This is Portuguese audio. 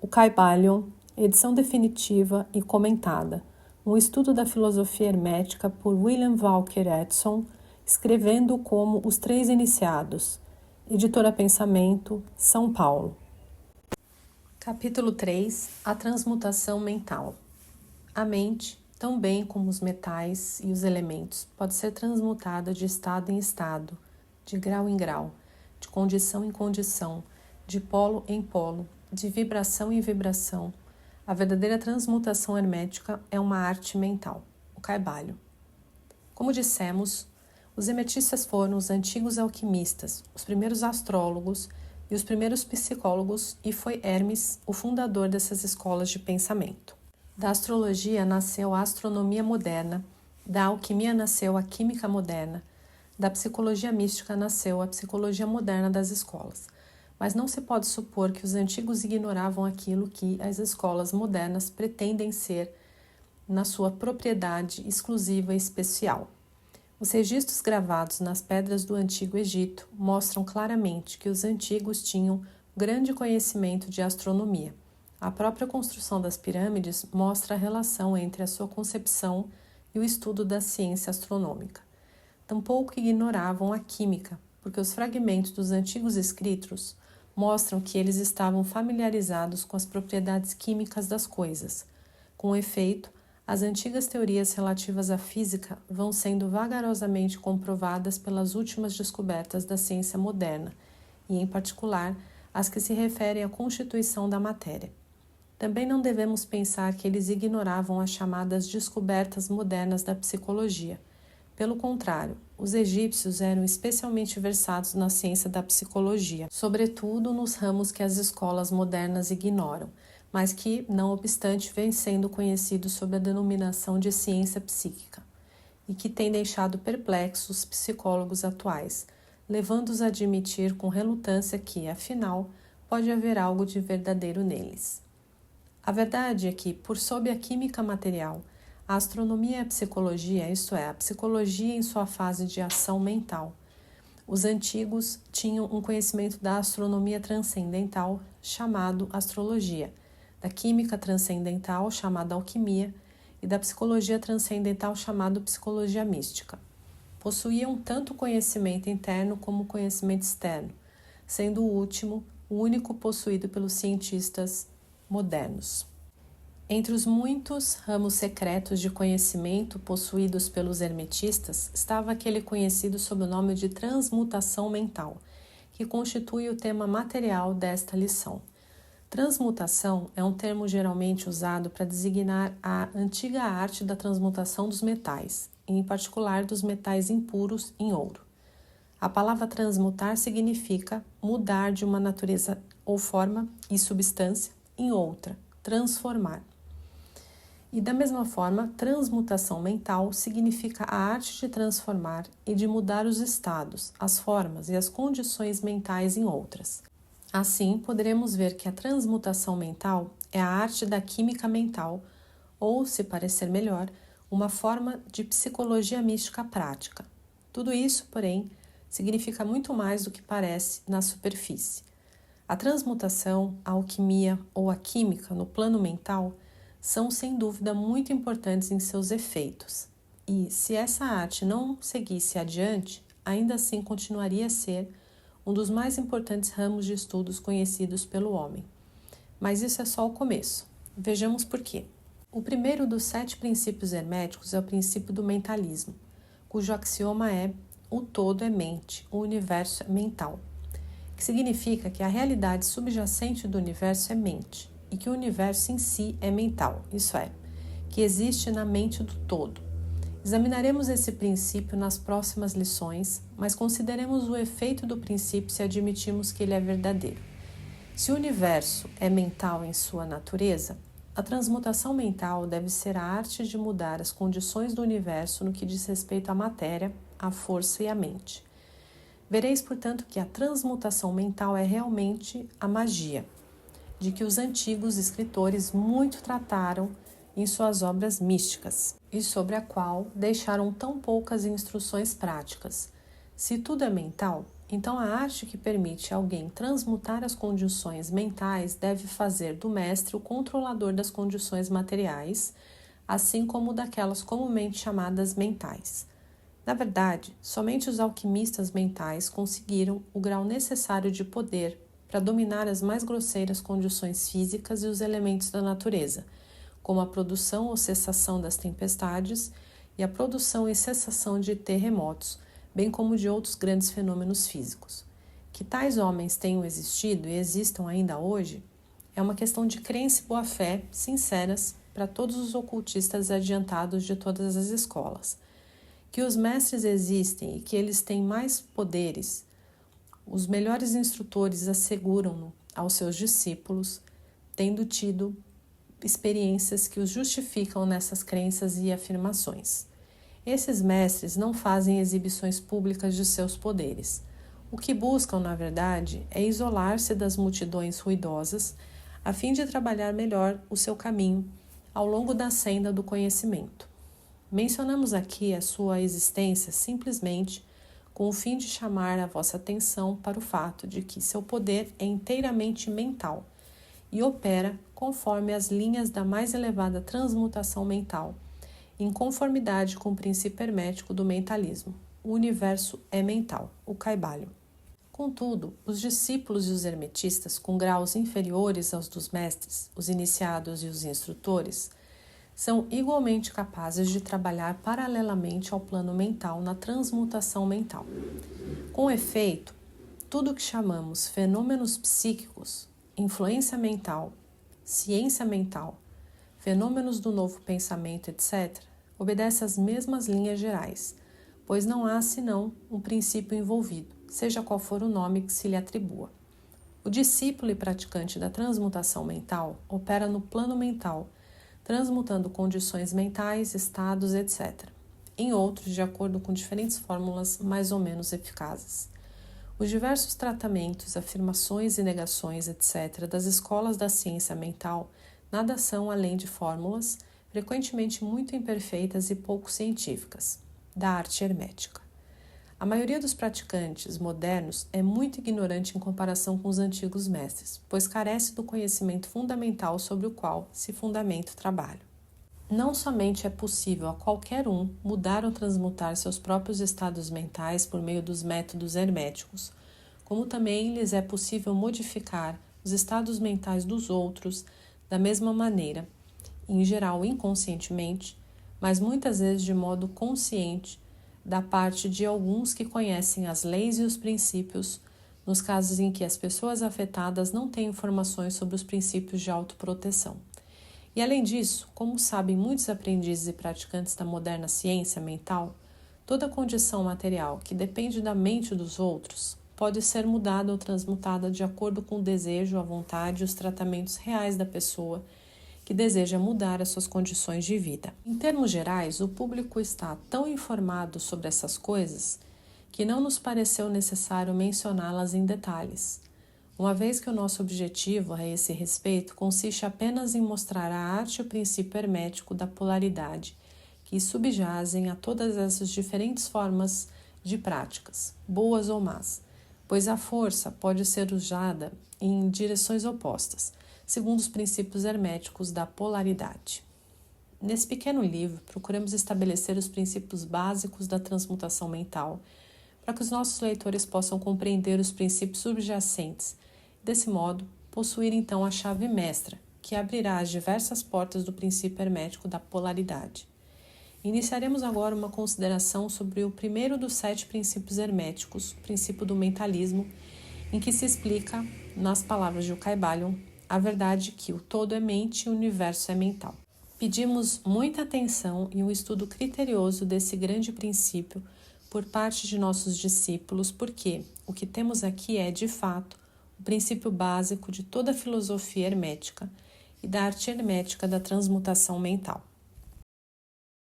O Kybalion, edição definitiva e comentada. Um estudo da filosofia hermética por William Walker Edson, escrevendo como Os Três Iniciados. Editora Pensamento, São Paulo. Capítulo 3. A transmutação mental. A mente, tão bem como os metais e os elementos, pode ser transmutada de estado em estado, de grau em grau, de condição em condição, de polo em polo, de vibração em vibração. A verdadeira transmutação hermética é uma arte mental, o Kybalion. Como dissemos, os hermetistas foram os antigos alquimistas, os primeiros astrólogos e os primeiros psicólogos, e foi Hermes o fundador dessas escolas de pensamento. Da astrologia nasceu a astronomia moderna, da alquimia nasceu a química moderna, da psicologia mística nasceu a psicologia moderna das escolas. Mas não se pode supor que os antigos ignoravam aquilo que as escolas modernas pretendem ser na sua propriedade exclusiva e especial. Os registros gravados nas pedras do Antigo Egito mostram claramente que os antigos tinham grande conhecimento de astronomia. A própria construção das pirâmides mostra a relação entre a sua concepção e o estudo da ciência astronômica. Tampouco ignoravam a química, porque os fragmentos dos antigos escritos mostram que eles estavam familiarizados com as propriedades químicas das coisas. Com efeito, as antigas teorias relativas à física vão sendo vagarosamente comprovadas pelas últimas descobertas da ciência moderna, e, em particular, as que se referem à constituição da matéria. Também não devemos pensar que eles ignoravam as chamadas descobertas modernas da psicologia. Pelo contrário, os egípcios eram especialmente versados na ciência da psicologia, sobretudo nos ramos que as escolas modernas ignoram, mas que, não obstante, vêm sendo conhecidos sob a denominação de ciência psíquica, e que têm deixado perplexos os psicólogos atuais, levando-os a admitir com relutância que, afinal, pode haver algo de verdadeiro neles. A verdade é que, por sob a química material, a astronomia e a psicologia, isto é, a psicologia em sua fase de ação mental. Os antigos tinham um conhecimento da astronomia transcendental, chamado astrologia, da química transcendental, chamada alquimia, e da psicologia transcendental, chamada psicologia mística. Possuíam tanto conhecimento interno como conhecimento externo, sendo o último o único possuído pelos cientistas modernos. Entre os muitos ramos secretos de conhecimento possuídos pelos hermetistas, estava aquele conhecido sob o nome de transmutação mental, que constitui o tema material desta lição. Transmutação é um termo geralmente usado para designar a antiga arte da transmutação dos metais, em particular dos metais impuros em ouro. A palavra transmutar significa mudar de uma natureza ou forma e substância em outra, transformar. E da mesma forma, transmutação mental significa a arte de transformar e de mudar os estados, as formas e as condições mentais em outras. Assim, poderemos ver que a transmutação mental é a arte da química mental, ou, se parecer melhor, uma forma de psicologia mística prática. Tudo isso, porém, significa muito mais do que parece na superfície. A transmutação, a alquimia ou a química no plano mental são, sem dúvida, muito importantes em seus efeitos. E, se essa arte não seguisse adiante, ainda assim continuaria a ser um dos mais importantes ramos de estudos conhecidos pelo homem. Mas isso é só o começo. Vejamos por quê. O primeiro dos 7 princípios herméticos é o princípio do mentalismo, cujo axioma é: o todo é mente, o universo é mental, que significa que a realidade subjacente do universo é mente, e que o universo em si é mental, isso é, que existe na mente do todo. Examinaremos esse princípio nas próximas lições, mas consideremos o efeito do princípio se admitirmos que ele é verdadeiro. Se o universo é mental em sua natureza, a transmutação mental deve ser a arte de mudar as condições do universo no que diz respeito à matéria, à força e à mente. Vereis, portanto, que a transmutação mental é realmente a magia, de que os antigos escritores muito trataram em suas obras místicas, e sobre a qual deixaram tão poucas instruções práticas. Se tudo é mental, Então, a arte que permite alguém transmutar as condições mentais deve fazer do mestre o controlador das condições materiais, assim como daquelas comumente chamadas mentais. Na verdade, somente os alquimistas mentais conseguiram o grau necessário de poder para dominar as mais grosseiras condições físicas e os elementos da natureza, como a produção ou cessação das tempestades e a produção e cessação de terremotos, bem como de outros grandes fenômenos físicos. Que tais homens tenham existido e existam ainda hoje é uma questão de crença e boa-fé sinceras para todos os ocultistas adiantados de todas as escolas. Que os mestres existem e que eles têm mais poderes, os melhores instrutores asseguram-no aos seus discípulos, tendo tido experiências que os justificam nessas crenças e afirmações. Esses mestres não fazem exibições públicas de seus poderes. O que buscam, na verdade, é isolar-se das multidões ruidosas, a fim de trabalhar melhor o seu caminho ao longo da senda do conhecimento. Mencionamos aqui a sua existência simplesmente com o fim de chamar a vossa atenção para o fato de que seu poder é inteiramente mental e opera conforme as linhas da mais elevada transmutação mental, em conformidade com o princípio hermético do mentalismo. O universo é mental, o Kybalion. Contudo, os discípulos e os hermetistas com graus inferiores aos dos mestres, os iniciados e os instrutores, são igualmente capazes de trabalhar paralelamente ao plano mental na transmutação mental. Com efeito, tudo o que chamamos fenômenos psíquicos, influência mental, ciência mental, fenômenos do novo pensamento, etc., obedece às mesmas linhas gerais, pois não há senão um princípio envolvido, seja qual for o nome que se lhe atribua. O discípulo e praticante da transmutação mental opera no plano mental, transmutando condições mentais, estados, etc., em outros de acordo com diferentes fórmulas mais ou menos eficazes. Os diversos tratamentos, afirmações e negações, etc., das escolas da ciência mental nada são além de fórmulas, frequentemente muito imperfeitas e pouco científicas, da arte hermética. A maioria dos praticantes modernos é muito ignorante em comparação com os antigos mestres, pois carece do conhecimento fundamental sobre o qual se fundamenta o trabalho. Não somente é possível a qualquer um mudar ou transmutar seus próprios estados mentais por meio dos métodos herméticos, como também lhes é possível modificar os estados mentais dos outros da mesma maneira, em geral inconscientemente, mas muitas vezes de modo consciente, da parte de alguns que conhecem as leis e os princípios, nos casos em que as pessoas afetadas não têm informações sobre os princípios de autoproteção. E além disso, como sabem muitos aprendizes e praticantes da moderna ciência mental, toda condição material que depende da mente dos outros pode ser mudada ou transmutada de acordo com o desejo, a vontade e os tratamentos reais da pessoa que deseja mudar as suas condições de vida. Em termos gerais, o público está tão informado sobre essas coisas que não nos pareceu necessário mencioná-las em detalhes, uma vez que o nosso objetivo a esse respeito consiste apenas em mostrar a arte e o princípio hermético da polaridade que subjazem a todas essas diferentes formas de práticas, boas ou más, pois a força pode ser usada em direções opostas, segundo os princípios herméticos da polaridade. Nesse pequeno livro, procuramos estabelecer os princípios básicos da transmutação mental, para que os nossos leitores possam compreender os princípios subjacentes, e, desse modo, possuir então a chave mestra, que abrirá as diversas portas do princípio hermético da polaridade. Iniciaremos agora uma consideração sobre o primeiro dos 7 princípios herméticos, o princípio do mentalismo, em que se explica, nas palavras de Kybalion, a verdade que o todo é mente e o universo é mental. Pedimos muita atenção e um estudo criterioso desse grande princípio por parte de nossos discípulos, porque o que temos aqui é, de fato, o princípio básico de toda a filosofia hermética e da arte hermética da transmutação mental.